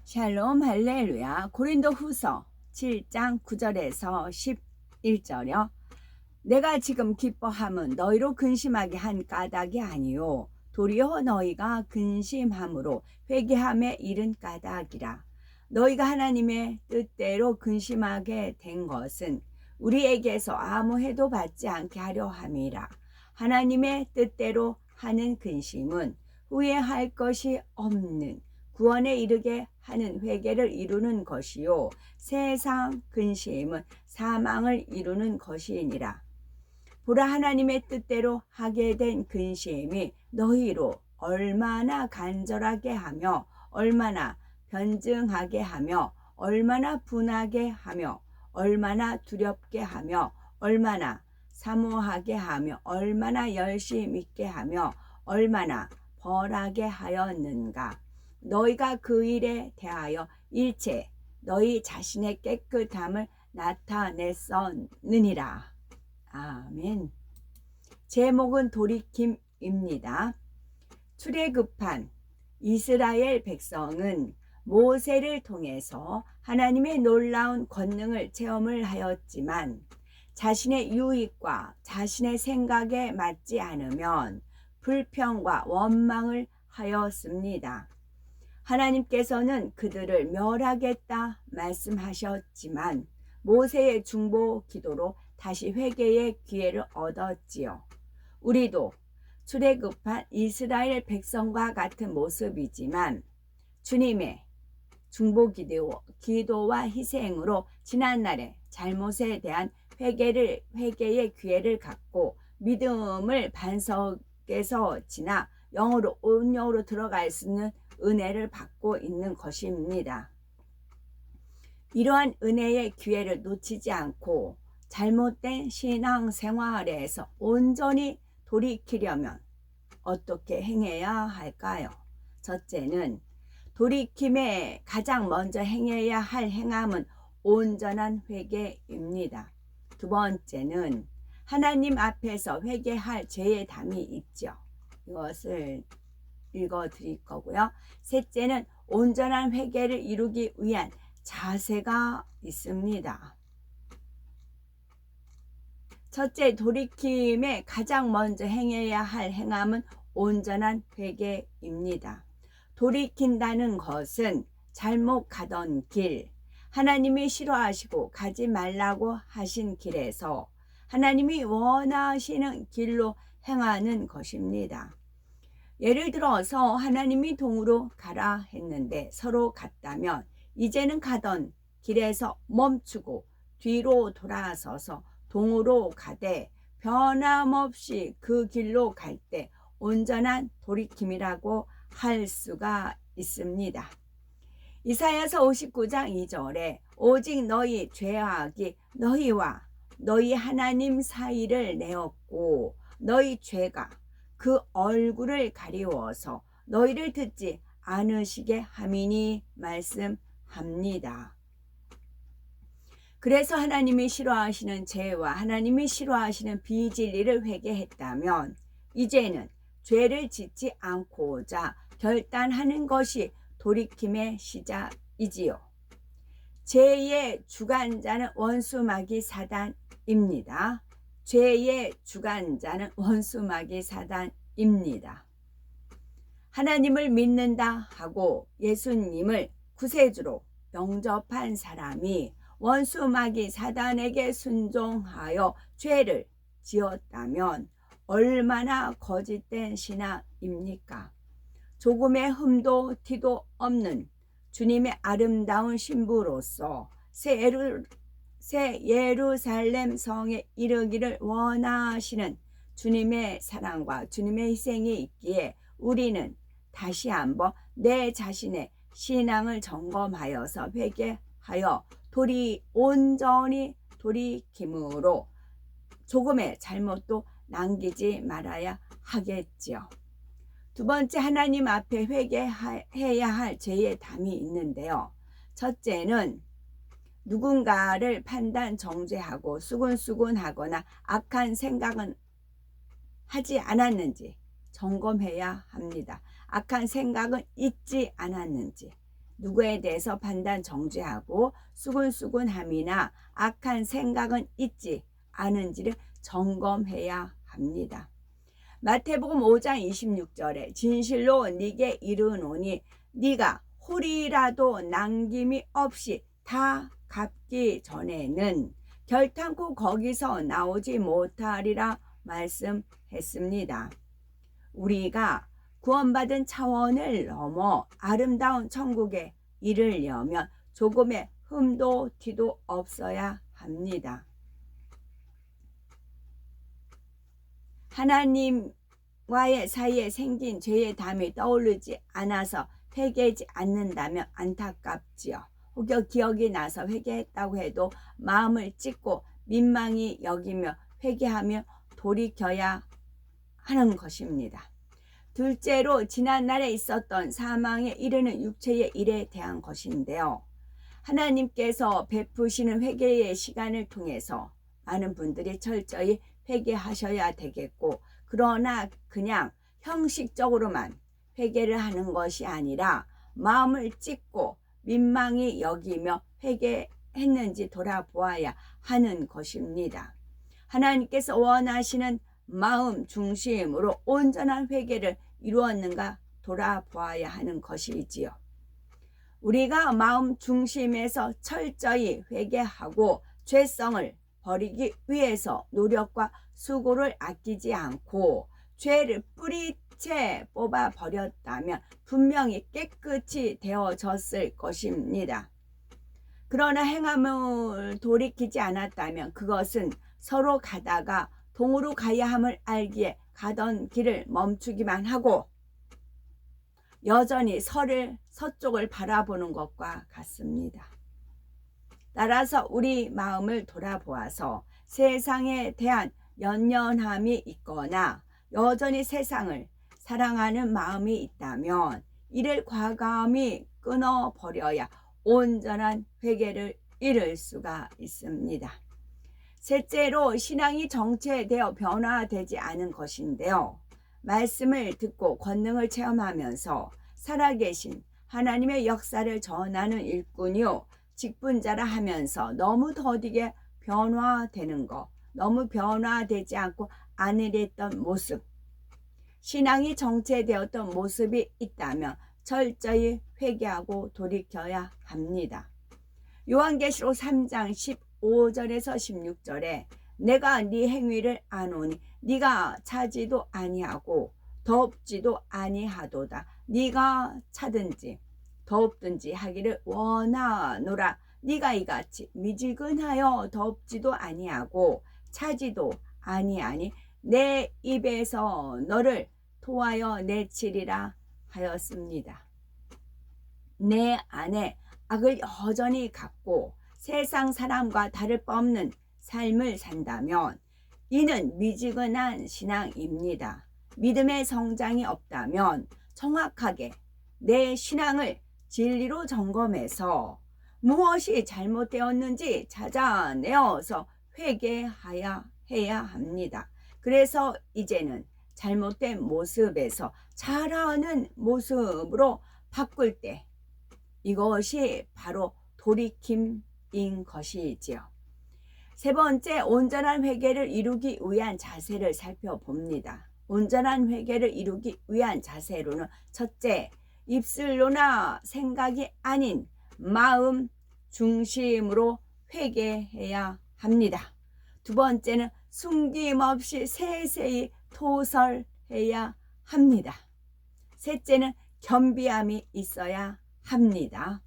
샬롬 할렐루야. 고린도 후서 7장 9절에서 11절이요. 내가 지금 기뻐함은 너희로 근심하게 한 까닭이 아니요 도리어 너희가 근심함으로 회개함에 이른 까닭이라. 너희가 하나님의 뜻대로 근심하게 된 것은 우리에게서 아무 해도 받지 않게 하려 함이라. 하나님의 뜻대로 하는 근심은 후회할 것이 없는 구원에 이르게 하는 회개를 이루는 것이요 세상 근심은 사망을 이루는 것이니라. 보라, 하나님의 뜻대로 하게 된 근심이 너희로 얼마나 간절하게 하며 얼마나 변증하게 하며 얼마나 분하게 하며 얼마나 두렵게 하며 얼마나 사모하게 하며 얼마나 열심히 있게 하며 얼마나 벌하게 하였는가. 너희가 그 일에 대하여 일체 너희 자신의 깨끗함을 나타냈었느니라. 아멘. 제목은 돌이킴입니다. 출애굽한 이스라엘 백성은 모세를 통해서 하나님의 놀라운 권능을 체험을 하였지만 자신의 유익과 자신의 생각에 맞지 않으면 불평과 원망을 하였습니다. 하나님께서는 그들을 멸하겠다 말씀하셨지만 모세의 중보 기도로 다시 회개의 기회를 얻었지요. 우리도 출애굽한 이스라엘 백성과 같은 모습이지만 주님의 중보 기도와 희생으로 지난날의 잘못에 대한 회개의 기회를 갖고 믿음을 반석에서 지나 영으로 온영으로 들어갈 수 있는 은혜를 받고 있는 것입니다. 이러한 은혜의 기회를 놓치지 않고 잘못된 신앙생활에서 온전히 돌이키려면 어떻게 행해야 할까요? 첫째는 돌이킴에 가장 먼저 행해야 할 행함은 온전한 회개입니다. 두 번째는 하나님 앞에서 회개할 죄의 담이 있죠. 이것을 읽어 드릴 거고요. 셋째는 온전한 회개를 이루기 위한 자세가 있습니다. 첫째, 돌이킴에 가장 먼저 행해야 할 행함은 온전한 회개입니다. 돌이킨다는 것은 잘못 가던 길, 하나님이 싫어하시고 가지 말라고 하신 길에서 하나님이 원하시는 길로 행하는 것입니다. 예를 들어서 하나님이 동으로 가라 했는데 서로 갔다면 이제는 가던 길에서 멈추고 뒤로 돌아서서 동으로 가되 변함없이 그 길로 갈 때 온전한 돌이킴이라고 할 수가 있습니다. 이사야서 59장 2절에 오직 너희 죄악이 너희와 너희 하나님 사이를 내었고 너희 죄가 그 얼굴을 가리워서 너희를 듣지 않으시게 함이니 말씀합니다. 그래서 하나님이 싫어하시는 죄와 하나님이 싫어하시는 비진리를 회개했다면 이제는 죄를 짓지 않고자 결단하는 것이 돌이킴의 시작이지요. 죄의 주관자는 원수마귀 사단입니다. 죄의 주관자는 원수마귀 사단입니다. 하나님을 믿는다 하고 예수님을 구세주로 영접한 사람이 원수마귀 사단에게 순종하여 죄를 지었다면 얼마나 거짓된 신앙입니까? 조금의 흠도 티도 없는 주님의 아름다운 신부로서 새 예루살렘 성에 이르기를 원하시는 주님의 사랑과 주님의 희생이 있기에 우리는 다시 한번 내 자신의 신앙을 점검하여서 회개하여 온전히 돌이킴으로 조금의 잘못도 남기지 말아야 하겠지요. 두 번째, 하나님 앞에 회개해야 할 죄의 담이 있는데요. 첫째는 누군가를 판단 정죄하고 수근수근하거나 악한 생각은 하지 않았는지 점검해야 합니다. 악한 생각은 있지 않았는지. 누구에 대해서 판단 정죄하고 수근수근함이나 악한 생각은 있지 않은지를 점검해야 합니다. 마태복음 5장 26절에 진실로 네게 이르노니 네가 홀이라도 남김이 없이 다 갚기 전에는 결탄코 거기서 나오지 못하리라 말씀했습니다. 우리가 구원받은 차원을 넘어 아름다운 천국에 이르려면 조금의 흠도 티도 없어야 합니다. 하나님과의 사이에 생긴 죄의 담이 떠오르지 않아서 회개하지 않는다면 안타깝지요. 혹여 기억이 나서 회개했다고 해도 마음을 찢고 민망히 여기며 회개하며 돌이켜야 하는 것입니다. 둘째로 지난날에 있었던 사망에 이르는 육체의 일에 대한 것인데요. 하나님께서 베푸시는 회개의 시간을 통해서 많은 분들이 철저히 회개하셔야 되겠고, 그러나 그냥 형식적으로만 회개를 하는 것이 아니라 마음을 찢고 민망히 여기며 회개했는지 돌아보아야 하는 것입니다. 하나님께서 원하시는 마음 중심으로 온전한 회개를 이루었는가 돌아보아야 하는 것이지요. 우리가 마음 중심에서 철저히 회개하고 죄성을 버리기 위해서 노력과 수고를 아끼지 않고 죄를 뿌리채 뽑아 버렸다면 분명히 깨끗이 되어졌을 것입니다. 그러나 행함을 돌이키지 않았다면 그것은 서로 가다가 동으로 가야 함을 알기에 가던 길을 멈추기만 하고 여전히 서쪽을 바라보는 것과 같습니다. 따라서 우리 마음을 돌아보아서 세상에 대한 연연함이 있거나 여전히 세상을 사랑하는 마음이 있다면 이를 과감히 끊어버려야 온전한 회개를 이룰 수가 있습니다. 셋째로 신앙이 정체되어 변화되지 않은 것인데요. 말씀을 듣고 권능을 체험하면서 살아계신 하나님의 역사를 전하는 일꾼이요 직분자라 하면서 너무 더디게 변화되는 것, 너무 변화되지 않고 안일했던 모습, 신앙이 정체되었던 모습이 있다면 철저히 회개하고 돌이켜야 합니다. 요한계시록 3장 15절에서 16절에 내가 네 행위를 아노니 네가 차지도 아니하고 덥지도 아니하도다. 네가 차든지 덥든지 하기를 원하노라. 네가 이같이 미지근하여 덥지도 아니하고 차지도 아니하니 내 입에서 너를 토하여 내치리라 하였습니다. 내 안에 악을 여전히 갖고 세상 사람과 다를 바 없는 삶을 산다면 이는 미지근한 신앙입니다. 믿음의 성장이 없다면 정확하게 내 신앙을 진리로 점검해서 무엇이 잘못되었는지 찾아내어서 회개해야 합니다. 그래서 이제는 잘못된 모습에서 잘하는 모습으로 바꿀 때 이것이 바로 돌이킴인 것이지요. 세 번째, 온전한 회개를 이루기 위한 자세를 살펴봅니다. 온전한 회개를 이루기 위한 자세로는 첫째, 입술로나 생각이 아닌 마음 중심으로 회개해야 합니다. 두 번째는 숨김없이 세세히 토설해야 합니다. 셋째는 겸비함이 있어야 합니다.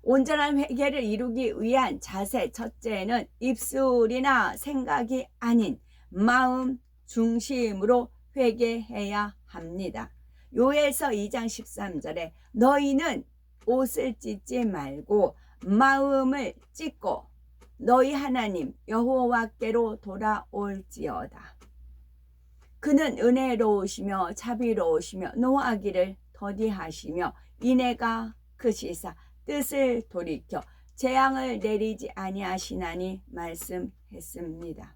온전한 회개를 이루기 위한 자세 첫째는 입술이나 생각이 아닌 마음 중심으로 회개해야 합니다. 요엘서 2장 13절에 너희는 옷을 찢지 말고 마음을 찢고 너희 하나님 여호와께로 돌아올지어다. 그는 은혜로우시며 자비로우시며 노하기를 더디하시며 인애가 크시사 뜻을 돌이켜 재앙을 내리지 아니하시나니 말씀했습니다.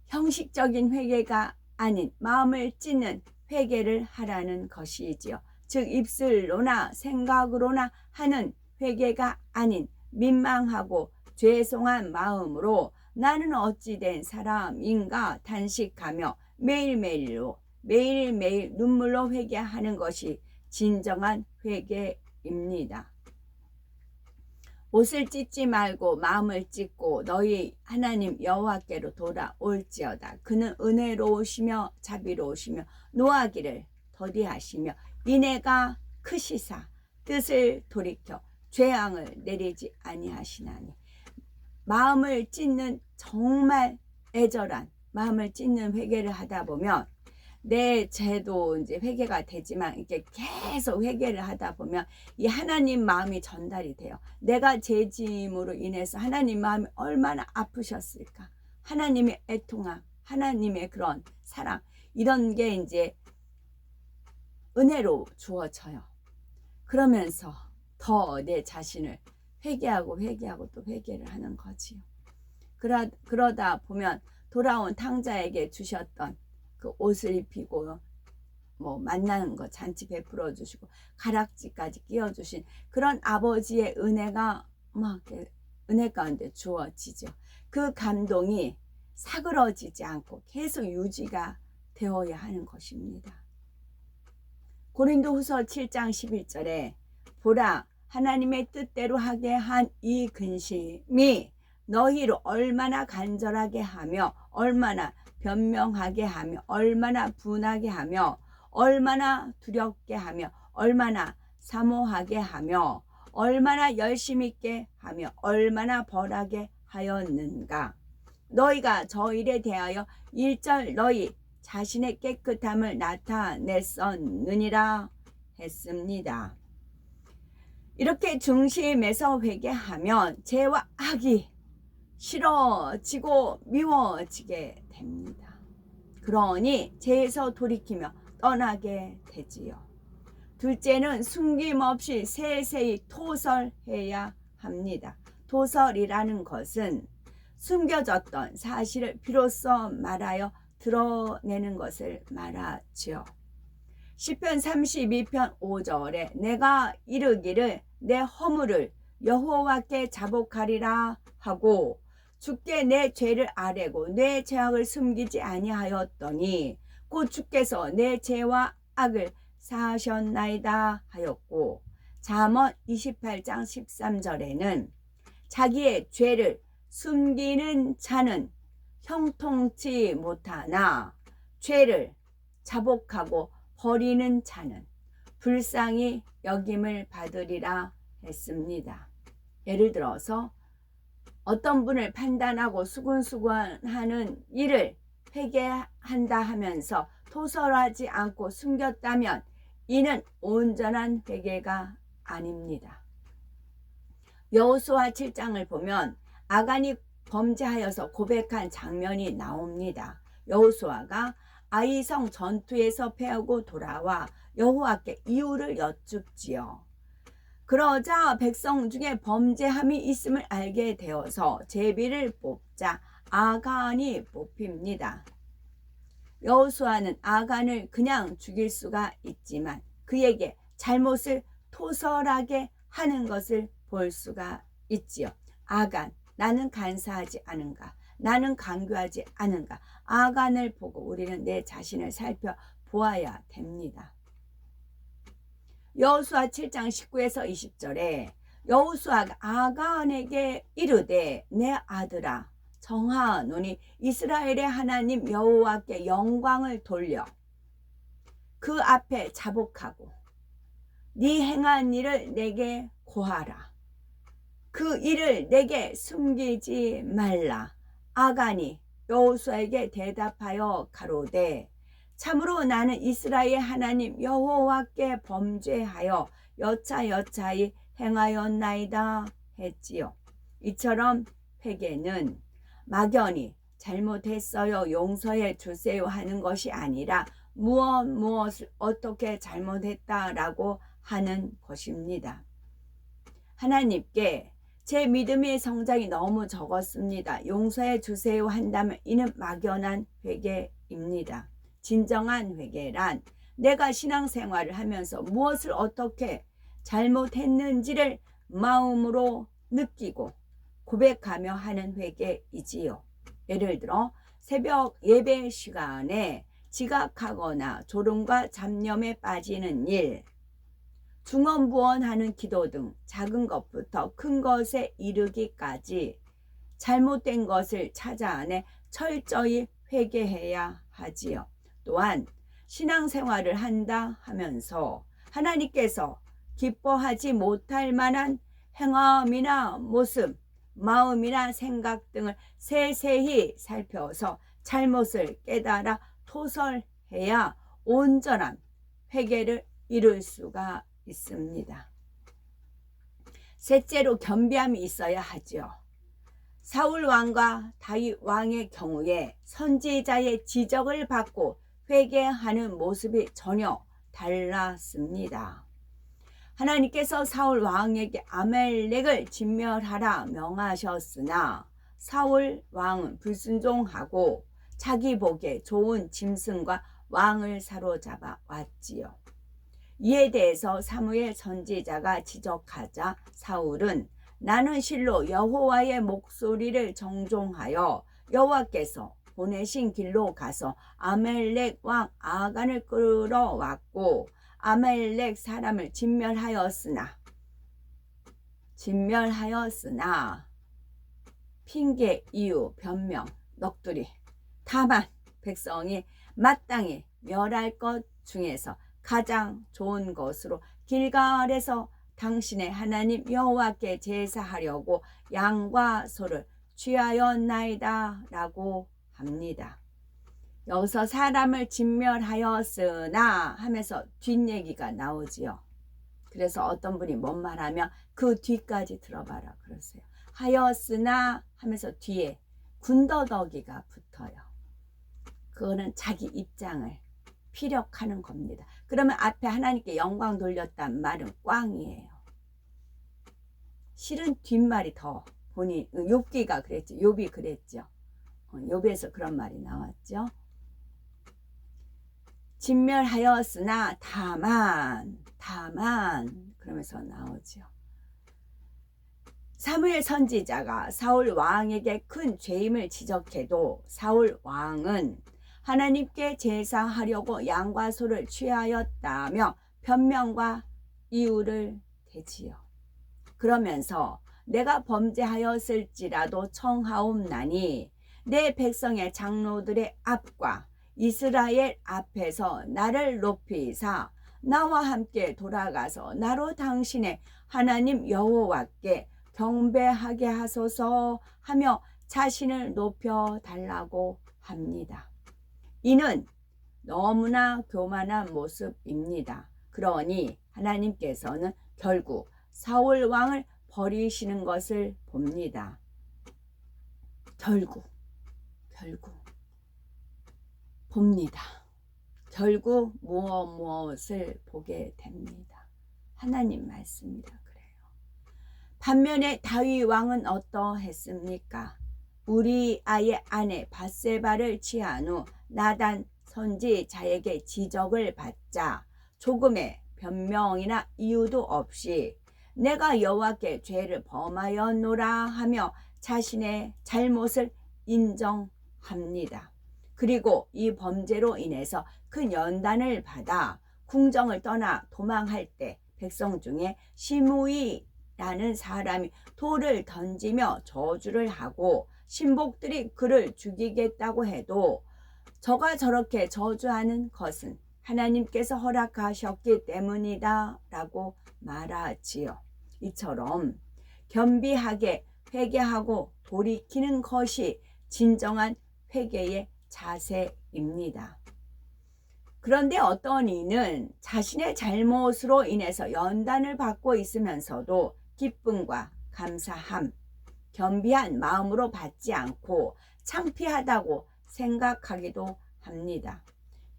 형식적인 회개가 아닌 마음을 찢는 회개를 하라는 것이지요. 즉 입술로나 생각으로나 하는 회개가 아닌 민망하고 죄송한 마음으로 나는 어찌 된 사람인가 탄식하며 매일매일 눈물로 회개하는 것이 진정한 회개입니다. 옷을 찢지 말고 마음을 찢고 너희 하나님 여호와께로 돌아올지어다. 그는 은혜로우시며 자비로우시며 노하기를 더디하시며 인애가 크시사 뜻을 돌이켜 죄앙을 내리지 아니하시나니. 마음을 찢는 정말 애절한 마음을 찢는 회개를 하다 보면 내 죄도 이제 회개가 되지만 이렇게 계속 회개를 하다 보면 이 하나님 마음이 전달이 돼요. 내가 죄짐으로 인해서 하나님 마음이 얼마나 아프셨을까. 하나님의 애통함, 하나님의 그런 사랑, 이런 게 이제 은혜로 주어져요. 그러면서 더 내 자신을 회개하고 또 회개를 하는 거지요. 그러다 보면 돌아온 탕자에게 주셨던 그 옷을 입히고 뭐 만나는 거 잔치 베풀어 주시고 가락지까지 끼워 주신 그런 아버지의 은혜가 막 은혜 가운데 주어지죠. 그 감동이 사그러지지 않고 계속 유지가 되어야 하는 것입니다. 고린도후서 7장 11절에 보라 하나님의 뜻대로 하게 한 이 근심이 너희로 얼마나 간절하게 하며 얼마나 변명하게 하며 얼마나 분하게 하며 얼마나 두렵게 하며 얼마나 사모하게 하며 얼마나 열심 있게 하며 얼마나 벌하게 하였는가. 너희가 저 일에 대하여 일절 너희 자신의 깨끗함을 나타냈었느니라 했습니다. 이렇게 중심에서 회개하면 죄와 악이 싫어지고 미워지게 됩니다. 그러니 죄에서 돌이키며 떠나게 되지요. 둘째는 숨김없이 세세히 토설해야 합니다. 토설이라는 것은 숨겨졌던 사실을 비로소 말하여 드러내는 것을 말하지요. 시편 32편 5절에 내가 이르기를 내 허물을 여호와께 자복하리라 하고 주께 내 죄를 아뢰고 내 죄악을 숨기지 아니하였더니 곧 주께서 내 죄와 악을 사하셨나이다 하였고, 잠언 28장 13절에는 자기의 죄를 숨기는 자는 형통치 못하나 죄를 자복하고 버리는 자는 불쌍히 여김을 받으리라 했습니다. 예를 들어서 어떤 분을 판단하고 수근수근하는 일을 회개한다 하면서 토설하지 않고 숨겼다면 이는 온전한 회개가 아닙니다. 여호수아 7장을 보면 아간이 범죄하여서 고백한 장면이 나옵니다. 여호수아가 아이성 전투에서 패하고 돌아와 여호와께 이유를 여쭙지요. 그러자 백성 중에 범죄함이 있음을 알게 되어서 제비를 뽑자 아간이 뽑힙니다. 여호수아는 아간을 그냥 죽일 수가 있지만 그에게 잘못을 토설하게 하는 것을 볼 수가 있지요. 아간, 나는 간사하지 않은가? 나는 강교하지 않은가? 아간을 보고 우리는 내 자신을 살펴보아야 됩니다. 여호수아 7장 19에서 20절에 여호수아가 아간에게 이르되 내 아들아 정하노니 이스라엘의 하나님 여호와께 영광을 돌려 그 앞에 자복하고 네 행한 일을 내게 고하라. 그 일을 내게 숨기지 말라. 아간이 여호수아에게 대답하여 가로되 참으로 나는 이스라엘 하나님 여호와께 범죄하여 여차여차히 행하였나이다 했지요. 이처럼 회개는 막연히 잘못했어요 용서해 주세요 하는 것이 아니라 무엇을 어떻게 잘못했다라고 하는 것입니다. 하나님께 제 믿음의 성장이 너무 적었습니다. 용서해 주세요 한다면 이는 막연한 회개입니다. 진정한 회개란 내가 신앙생활을 하면서 무엇을 어떻게 잘못했는지를 마음으로 느끼고 고백하며 하는 회개이지요. 예를 들어 새벽 예배 시간에 지각하거나 졸음과 잡념에 빠지는 일, 중언부언하는 기도 등 작은 것부터 큰 것에 이르기까지 잘못된 것을 찾아내 철저히 회개해야 하지요. 또한 신앙생활을 한다 하면서 하나님께서 기뻐하지 못할 만한 행함이나 모습, 마음이나 생각 등을 세세히 살펴서 잘못을 깨달아 토설해야 온전한 회개를 이룰 수가 있습니다. 셋째로 겸비함이 있어야 하죠. 사울 왕과 다윗 왕의 경우에 선지자의 지적을 받고 회개하는 모습이 전혀 달랐습니다. 하나님께서 사울 왕에게 아말렉을 진멸하라 명하셨으나 사울 왕은 불순종하고 자기 복에 좋은 짐승과 왕을 사로잡아 왔지요. 이에 대해서 사무엘 선지자가 지적하자 사울은 나는 실로 여호와의 목소리를 정종하여 여호와께서 보내신 길로 가서 아말렉 왕 아간을 끌어왔고 아말렉 사람을 진멸하였으나 핑계, 이유, 변명, 넋두리 다만 백성이 마땅히 멸할 것 중에서 가장 좋은 것으로 길갈에서 당신의 하나님 여호와께 제사하려고 양과 소를 취하였나이다 라고 합니다. 여기서 사람을 진멸하였으나 하면서 뒷얘기가 나오지요. 그래서 어떤 분이 뭔 말하면 그 뒤까지 들어봐라 그러세요. 하였으나 하면서 뒤에 군더더기가 붙어요. 그거는 자기 입장을 피력하는 겁니다. 그러면 앞에 하나님께 영광 돌렸단 말은 꽝이에요. 실은 뒷말이 더 본인 욥기가 그랬죠. 욥이 그랬죠. 욥에서 그런 말이 나왔죠. 진멸하였으나 다만 그러면서 나오죠. 사무엘 선지자가 사울 왕에게 큰 죄임을 지적해도 사울 왕은 하나님께 제사하려고 양과 소를 취하였다며 변명과 이유를 대지요. 그러면서 내가 범죄하였을지라도 청하옵나니 내 백성의 장로들의 앞과 이스라엘 앞에서 나를 높이사 나와 함께 돌아가서 나로 당신의 하나님 여호와께 경배하게 하소서 하며 자신을 높여 달라고 합니다. 이는 너무나 교만한 모습입니다. 그러니 하나님께서는 결국 사울 왕을 버리시는 것을 봅니다. 결국 봅니다. 결국 무엇을 보게 됩니다. 하나님 말씀이라 그래요. 반면에 다윗 왕은 어떠했습니까? 우리아의 아내 밧세바를 취한 후 나단 선지자에게 지적을 받자 조금의 변명이나 이유도 없이 내가 여호와께 죄를 범하였노라 하며 자신의 잘못을 인정합니다. 그리고 이 범죄로 인해서 큰 연단을 받아 궁정을 떠나 도망할 때 백성 중에 시므이라는 사람이 돌을 던지며 저주를 하고 신복들이 그를 죽이겠다고 해도 저가 저렇게 저주하는 것은 하나님께서 허락하셨기 때문이다 라고 말하지요. 이처럼 겸비하게 회개하고 돌이키는 것이 진정한 회개의 자세입니다. 그런데 어떤 이는 자신의 잘못으로 인해서 연단을 받고 있으면서도 기쁨과 감사함, 겸비한 마음으로 받지 않고 창피하다고 생각하기도 합니다.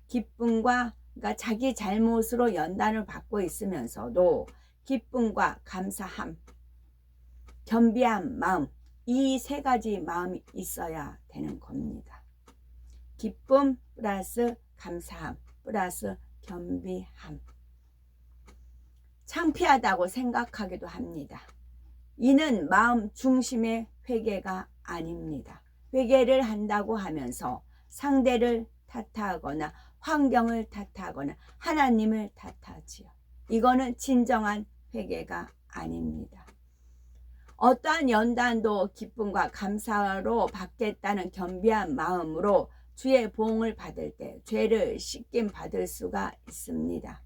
기쁨과 그러니까 자기 잘못으로 연단을 받고 있으면서도 기쁨과 감사함, 겸비한 마음, 이 세 가지 마음이 있어야 되는 겁니다. 기쁨 플러스 감사함 플러스 겸비함. 창피하다고 생각하기도 합니다. 이는 마음 중심의 회개가 아닙니다. 회개를 한다고 하면서 상대를 탓하거나 환경을 탓하거나 하나님을 탓하지요. 이거는 진정한 회개가 아닙니다. 어떠한 연단도 기쁨과 감사로 받겠다는 겸비한 마음으로 주의 보응을 받을 때 죄를 씻김 받을 수가 있습니다.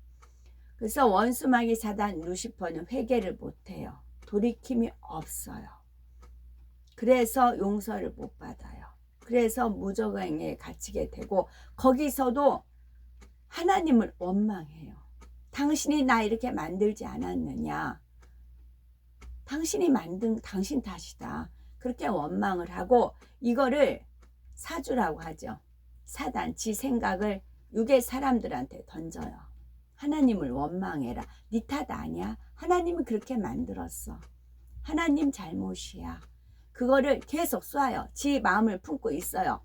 그래서 원수마귀 사단 루시퍼는 회개를 못해요. 돌이킴이 없어요. 그래서 용서를 못 받아요. 그래서 무저갱에 갇히게 되고 거기서도 하나님을 원망해요. 당신이 나 이렇게 만들지 않았느냐. 당신이 만든 당신 탓이다. 그렇게 원망을 하고 이거를 사주라고 하죠. 사단, 지 생각을 육의 사람들한테 던져요. 하나님을 원망해라. 네 탓 아니야. 하나님은 그렇게 만들었어. 하나님 잘못이야. 그거를 계속 쏴요. 지 마음을 품고 있어요.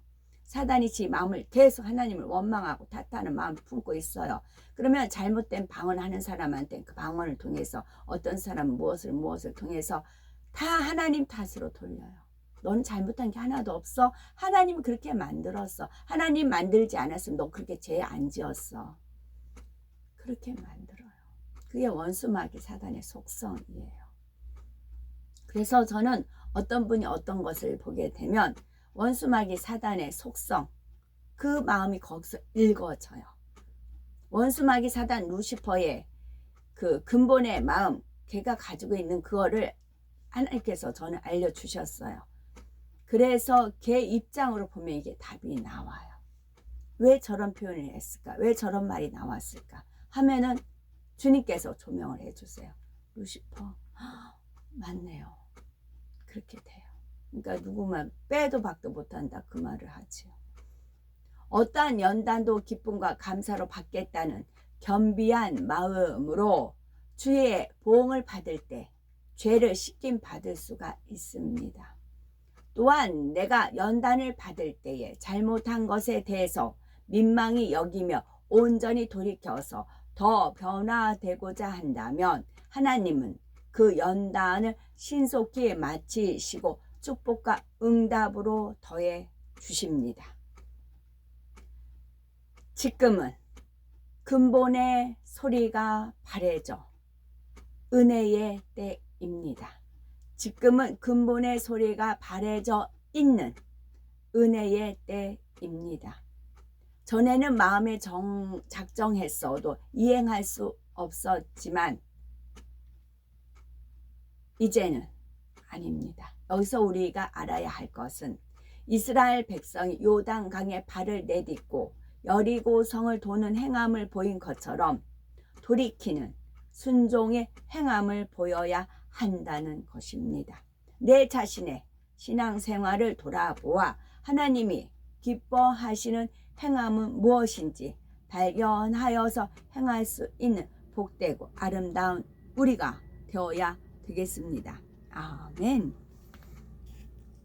사단이 지 마음을 계속 하나님을 원망하고 탓하는 마음을 품고 있어요. 그러면 잘못된 방언하는 사람한테 그 방언을 통해서 어떤 사람은 무엇을 통해서 다 하나님 탓으로 돌려요. 넌 잘못한 게 하나도 없어. 하나님은 그렇게 만들었어. 하나님 만들지 않았으면 너 그렇게 죄 안 지었어. 그렇게 만들어요. 그게 원수마귀 사단의 속성이에요. 그래서 저는 어떤 분이 어떤 것을 보게 되면 원수마귀 사단의 속성, 그 마음이 거기서 읽어져요. 원수마귀 사단 루시퍼의 그 근본의 마음, 걔가 가지고 있는 그거를 하나님께서 저는 알려주셨어요. 그래서 걔 입장으로 보면 이게 답이 나와요. 왜 저런 표현을 했을까? 왜 저런 말이 나왔을까? 하면은 주님께서 조명을 해주세요. 루시퍼, 맞네요. 그렇게 돼요. 그러니까 누구만 빼도 박도 못한다 그 말을 하지요. 어떠한 연단도 기쁨과 감사로 받겠다는 겸비한 마음으로 주의 보응을 받을 때 죄를 씻김 받을 수가 있습니다. 또한 내가 연단을 받을 때에 잘못한 것에 대해서 민망히 여기며 온전히 돌이켜서 더 변화되고자 한다면 하나님은 그 연단을 신속히 마치시고 축복과 응답으로 더해 주십니다. 지금은 근본의 소리가 바래져 은혜의 때입니다. 지금은 근본의 소리가 바래져 있는 은혜의 때입니다. 전에는 마음에 작정했어도 이행할 수 없었지만 이제는 아닙니다. 여기서 우리가 알아야 할 것은 이스라엘 백성이 요단강에 발을 내딛고 여리고 성을 도는 행함을 보인 것처럼 돌이키는 순종의 행함을 보여야 한다는 것입니다. 내 자신의 신앙생활을 돌아보아 하나님이 기뻐하시는 행함은 무엇인지 발견하여서 행할 수 있는 복되고 아름다운 우리가 되어야 되겠습니다. 아멘.